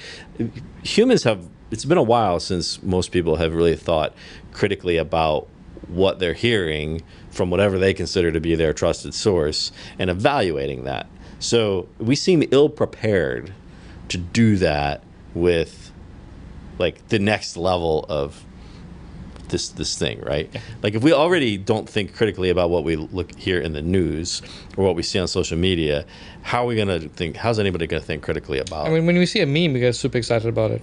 It's been a while since most people have really thought critically about what they're hearing from whatever they consider to be their trusted source and evaluating that. So we seem ill-prepared to do that with the next level of this thing, right? Yeah. If we already don't think critically about what we hear in the news or what we see on social media, how are we gonna think? How's anybody gonna think critically about it? I mean, when we see a meme, we get super excited about it,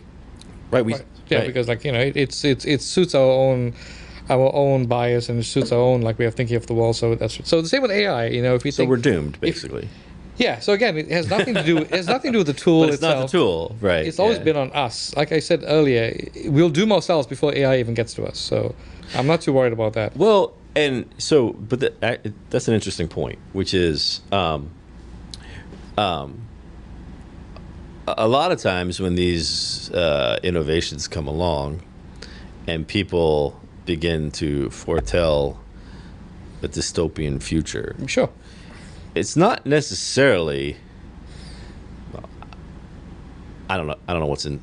right? Because it suits our own bias and it suits our own way of thinking of the world. So the same with AI. If we we're doomed basically. Yeah. So again, it has nothing to do. It has nothing to do with the tool but it's itself. Not the tool, right? It's always been on us. Like I said earlier, we'll doom ourselves before AI even gets to us. So I'm not too worried about that. Well, but that's an interesting point, which is a lot of times when these innovations come along, and people begin to foretell a dystopian future. Sure. It's not necessarily. I don't know what's in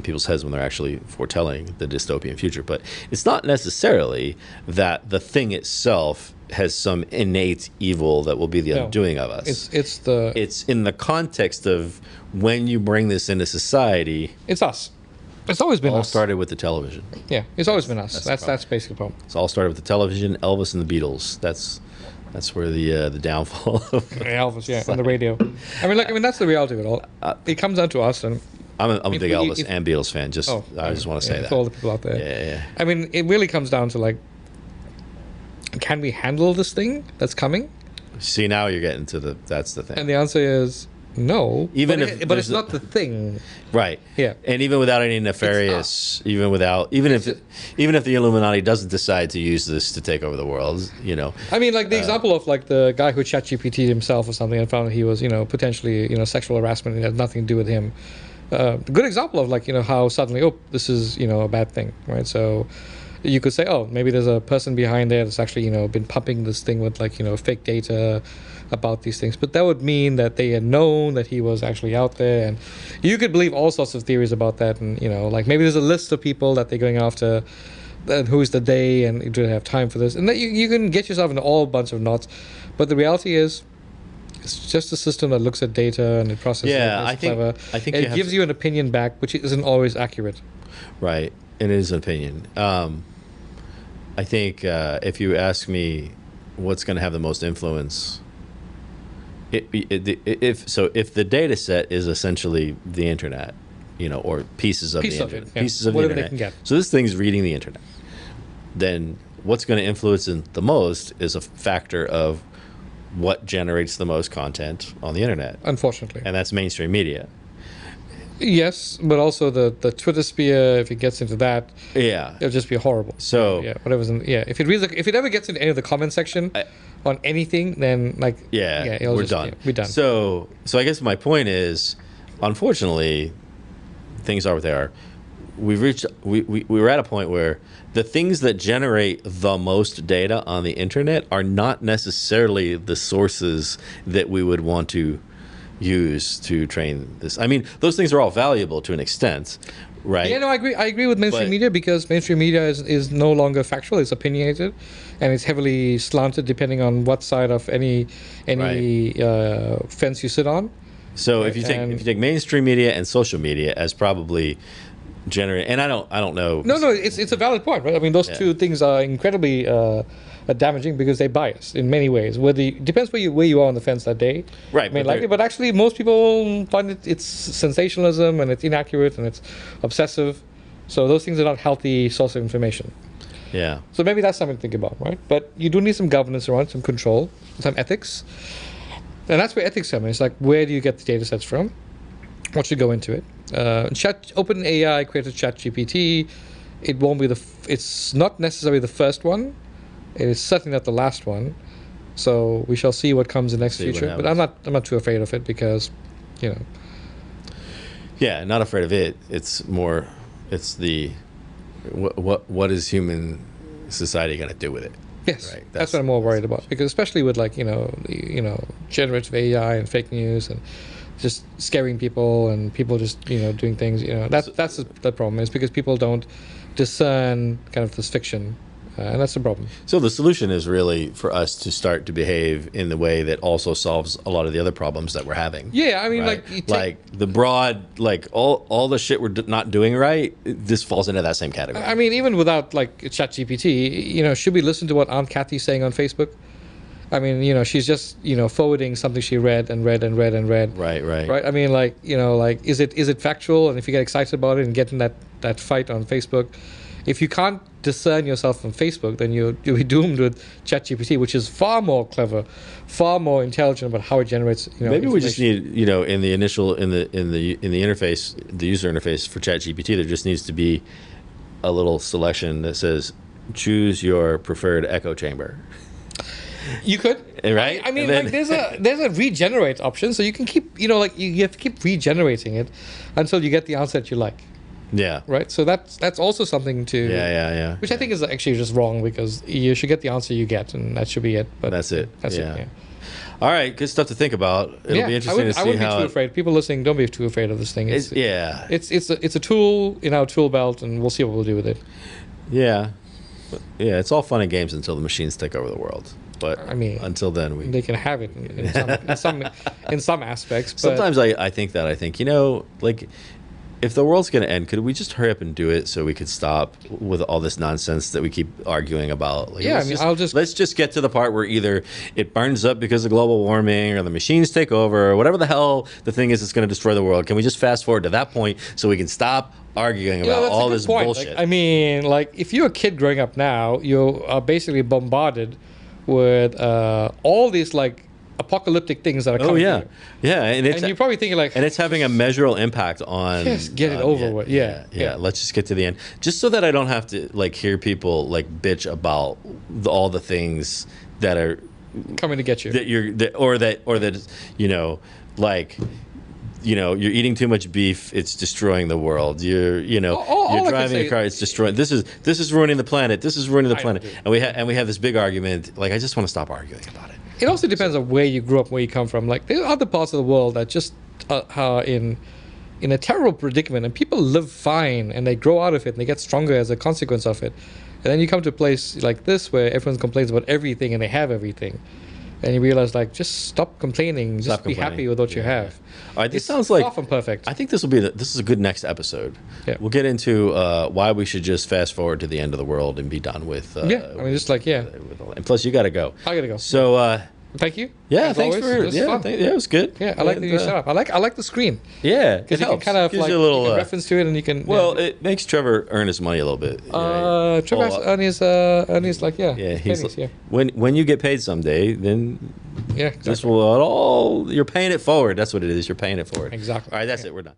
people's heads when they're actually foretelling the dystopian future, but it's not necessarily that the thing itself has some innate evil that will be the undoing of us. It's in the context of when you bring this into society. It's us. It's always been us. All started with the television. Yeah, it's always been us. That's basically the problem. It's all started with the television, Elvis and the Beatles. That's where the downfall of Elvis, yeah, on the radio. I mean, that's the reality of it all. It comes down to us, and I'm a big Elvis and Beatles fan. I just want to say that for all the people out there. Yeah. I mean, it really comes down to like, can we handle this thing that's coming? See, now you're getting to that's the thing. And the answer is no. But it's not the thing. Right. Yeah. And even without any nefarious, even if the Illuminati doesn't decide to use this to take over the world, I mean, like the example of like the guy who ChatGPT'd himself or something and found that he was, potentially, sexual harassment and it had nothing to do with him. A good example of like, how suddenly, this is, a bad thing, right? So you could say, maybe there's a person behind there that's actually, been pumping this thing with like, fake data about these things. But that would mean that they had known that he was actually out there. And you could believe all sorts of theories about that. And, like maybe there's a list of people that they're going after and who's the they and you don't have time for this. And that you can get yourself into all bunch of knots. But the reality is, it's just a system that looks at data and it processes it. I think it gives you an opinion back, which isn't always accurate. Right. It is an opinion. I think if you ask me what's going to have the most influence, if the data set is essentially the internet, or pieces of the internet, pieces of the internet. They can get. So this thing's reading the internet. Then what's going to influence it the most is a factor of what generates the most content on the internet. Unfortunately. And that's mainstream media. Yes, but also the Twitter sphere, if it gets into that, it'll just be horrible. So if it ever gets into any of the comment section on anything, then we're done. We're done. So I guess my point is, unfortunately, things are what they are. We're at a point where the things that generate the most data on the internet are not necessarily the sources that we would want to use to train this. I mean, those things are all valuable to an extent, right? Yeah, no, I agree with mainstream media, because mainstream media is no longer factual. It's opinionated, and it's heavily slanted depending on what side of any fence you sit on. So if you take mainstream media and social media as probably generate, and I don't know. No, it's a valid point, right? I mean, those two things are incredibly damaging because they bias in many ways. Depends where you are on the fence that day. Right. I mean, but actually, most people find it's sensationalism and it's inaccurate and it's obsessive. So those things are not healthy source of information. Yeah. So maybe that's something to think about, right? But you do need some governance around, some control, some ethics, and that's where ethics come in. It's like, where do you get the data sets from? What should go into it? OpenAI created ChatGPT. It won't be it's not necessarily the first one. It is certainly not the last one. So we shall see what comes in the next future. But I'm not too afraid of it because, Yeah, not afraid of it. It's more, it's the what is human society going to do with it? Yes, right? That's what I'm more worried about, because especially with generative AI and fake news and just scaring people and people just doing things. That's the problem, is because people don't discern kind of this fiction. And that's the problem. So the solution is really for us to start to behave in the way that also solves a lot of the other problems that we're having. Yeah, I mean, right? like the broad, all the shit we're not doing right, this falls into that same category. I mean, even without ChatGPT, should we listen to what Aunt Kathy's saying on Facebook? I mean, she's just forwarding something she read and read and read and read. Right. I mean, is it factual? And if you get excited about it and get in that fight on Facebook, if you can't discern yourself from Facebook, then you'll be doomed with ChatGPT, which is far more clever, far more intelligent about how it generates. Maybe we just need, in the interface, the user interface for ChatGPT, there just needs to be a little selection that says, "Choose your preferred echo chamber." You could, right? I mean, there's a regenerate option, so you can keep, you have to keep regenerating it until you get the answer that you like. Yeah. Right. So that's also something to. Yeah. Which I think is actually just wrong, because you should get the answer you get, and that should be it. But that's it. That's it. Yeah. All right. Good stuff to think about. It'll be interesting to see how. I wouldn't be too afraid. People listening, don't be too afraid of this thing. It's a tool in our tool belt, and we'll see what we'll do with it. Yeah. Yeah. It's all fun and games until the machines take over the world. But I mean, until then, they can have it in some aspects. But sometimes I think like, if the world's going to end, could we just hurry up and do it so we could stop with all this nonsense that we keep arguing about? Like, let's just get to the part where either it burns up because of global warming, or the machines take over, or whatever the hell the thing is that's going to destroy the world. Can we just fast forward to that point so we can stop arguing about all this bullshit? Like, I mean, like, if you're a kid growing up now, you are basically bombarded with all these like apocalyptic things that are coming. And you're probably thinking like, and it's having a measurable impact on. Just get it over with. Yeah. Let's just get to the end, just so that I don't have to like hear people like bitch about all the things that are coming to get you. You're eating too much beef. It's destroying the world. You're driving a car. It's destroying. This is ruining the planet. This is ruining the planet. And we have this big argument. Like, I just want to stop arguing about it. It also depends on where you grew up, where you come from. Like, there are other parts of the world that just are in a terrible predicament, and people live fine, and they grow out of it, and they get stronger as a consequence of it. And then you come to a place like this where everyone complains about everything, and they have everything. And you realize, like, just stop complaining. Just be happy with what you have. All right, this sounds like often perfect. I think this is a good next episode. Yeah. We'll get into why we should just fast forward to the end of the world and be done with. And plus, you got to go. I got to go. So. Thank you. Yeah, as thanks always. It was good. Yeah, I like the new setup. I like the screen. Yeah, because you can kind of like you can reference to it, and you can. Well, it makes Trevor earn his money a little bit. Trevor has earn his like pennies, when you get paid someday, then exactly. This will all you're paying it forward. That's what it is. You're paying it forward. Exactly. All right, that's it. We're done.